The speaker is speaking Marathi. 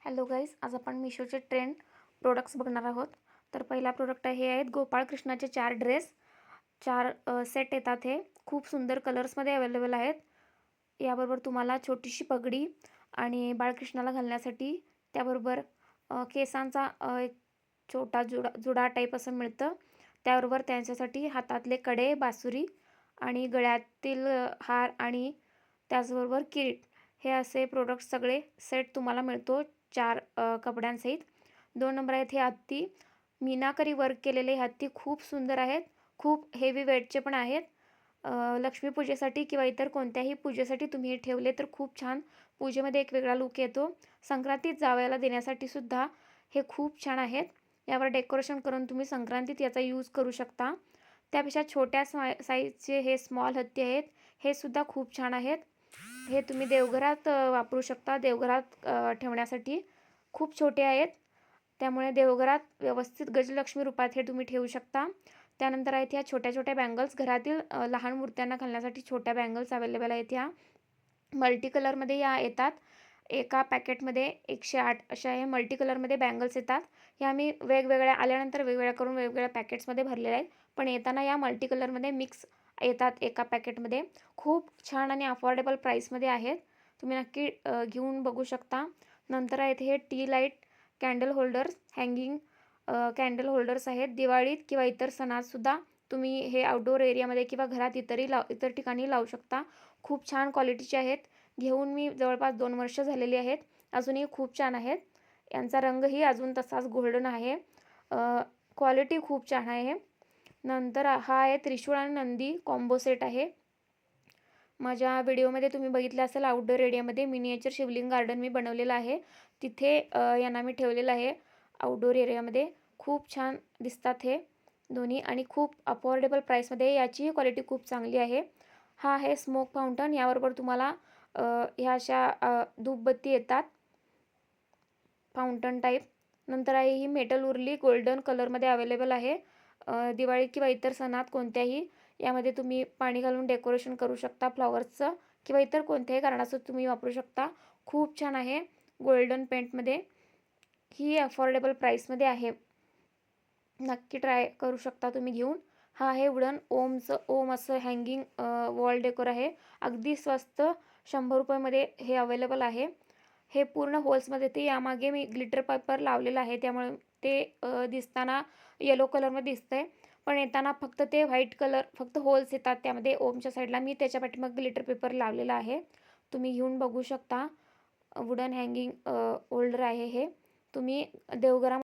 हॅलो गाईज, आज आपण मिशोचे ट्रेंड प्रोडक्ट्स बघणार आहोत. तर पहिला प्रोडक्ट हे आहेत गोपाळकृष्णाचे 4 ड्रेस. 4 सेट येतात. हे खूप सुंदर कलर्समध्ये अवेलेबल आहेत. याबरोबर तुम्हाला छोटीशी पगडी आणि बाळकृष्णाला घालण्यासाठी त्याबरोबर केसांचा एक छोटा जुडा टाईप असं मिळतं. त्याबरोबर त्यांच्यासाठी हातातले कडे, बासुरी आणि गळ्यातील हार आणि त्याचबरोबर किरीट, हे असे प्रोडक्ट्स सगळे सेट तुम्हाला मिळतो 4 कपड्यांसहित. 2 नंबर आहेत हे हत्ती. मीनाकरी वर्क केलेले हत्ती खूप सुंदर आहेत. खूप हेवी वेटचे पण आहेत. लक्ष्मीपूजेसाठी किंवा इतर कोणत्याही पूजेसाठी तुम्ही हे ठेवले तर खूप छान पूजेमध्ये एक वेगळा लुक येतो. संक्रांतीत जावयाला देण्यासाठी सुद्धा हे खूप छान आहेत. यावर डेकोरेशन करून तुम्ही संक्रांतीत याचा यूज करू शकता. त्यापेक्षा छोट्या साईजचे हे स्मॉल हत्ती आहेत. हे सुद्धा खूप छान आहेत. हे तुम्ही देवघरात वापरू शकता. देवघरात ठेवण्यासाठी खूप छोटे आहेत, त्यामुळे देवघरात व्यवस्थित गजलक्ष्मी रूपात हे तुम्ही ठेवू शकता. त्यानंतर आहेत ह्या छोट्या छोट्या बँगल्स. घरातील लहान मूर्त्यांना घालण्यासाठी छोट्या बँगल्स अवेलेबल आहेत. ह्या मल्टी कलरमध्ये या येतात. एका पॅकेटमध्ये 108 अशा हे मल्टी कलरमध्ये बँगल्स येतात. ह्या मी वेगवेगळ्या आल्यानंतर वेगवेगळ्या करून वेगवेगळ्या पॅकेट्समध्ये भरलेल्या आहेत, पण येताना या मल्टी कलरमध्ये मिक्स येतात एका पॅकेटमध्ये. खूप छान आणि अफोर्डेबल प्राईसमध्ये आहेत. तुम्ही नक्की घेऊन बघू शकता. नंतर आहेत हे T light candle holders, hanging candle holders आहेत. दिवाळीत किंवा इतर सणातसुद्धा तुम्ही हे आउटडोअर एरियामध्ये किंवा घरात इतर ठिकाणी लावू शकता. खूप छान क्वालिटीचे आहेत. घेऊन मी जवळपास 2 वर्ष झालेली आहेत. अजूनही खूप छान आहेत. यांचा रंगही अजून तसाच गोल्डन आहे. क्वालिटी खूप छान आहे. नंतर हा आहे त्रिशूळ आणि नंदी कॉम्बो सेट आहे. माझ्या व्हिडिओमध्ये तुम्ही बघितलं असेल, आउटडोअर एरियामध्ये मिनिएचर शिवलिंग गार्डन मी बनवलेलं आहे. तिथे यांना मी ठेवलेलं आहे आउटडोअर एरियामध्ये. खूप छान दिसतात हे दोन्ही आणि खूप अफोर्डेबल प्राईसमध्ये. याचीही क्वालिटी खूप चांगली आहे. हा आहे स्मोक फाउंटन. याबरोबर तुम्हाला ह्या अशा धूपबत्ती येतात फाउंटन टाईप. नंतर आहे ही मेटल उरली गोल्डन कलरमध्ये अवेलेबल आहे. दिवाळी किंवा इतर सणात कोणत्याही यामध्ये तुम्ही पाणी घालून डेकोरेशन करू शकता फ्लॉवर्सचं, किंवा इतर कोणत्याही कारणाचं तुम्ही वापरू शकता. खूप छान आहे गोल्डन पेंटमध्ये. ही अफोर्डेबल प्राईसमध्ये आहे. नक्की ट्राय करू शकता तुम्ही घेऊन. हा आहे वुडन ओम असं हँगिंग वॉल डेकोर आहे. अगदी स्वस्त 100 रुपयामध्ये हे अवेलेबल आहे. हे पूर्ण होल्समध्ये ते यामागे मी ग्लिटर पेपर लावलेला आहे, त्यामुळे ते दिसताना येलो कलरमध्ये दिसतंय, पण येताना फक्त ते व्हाईट कलर फक्त होल्स येतात त्यामध्ये ओमच्या साईडला. मी त्याच्या पाठीमागे ग्लिटर पेपर लावलेला आहे. तुम्ही घेऊन बघू शकता. वुडन हँगिंग होल्डर आहे हे. तुम्ही देवघरामध्ये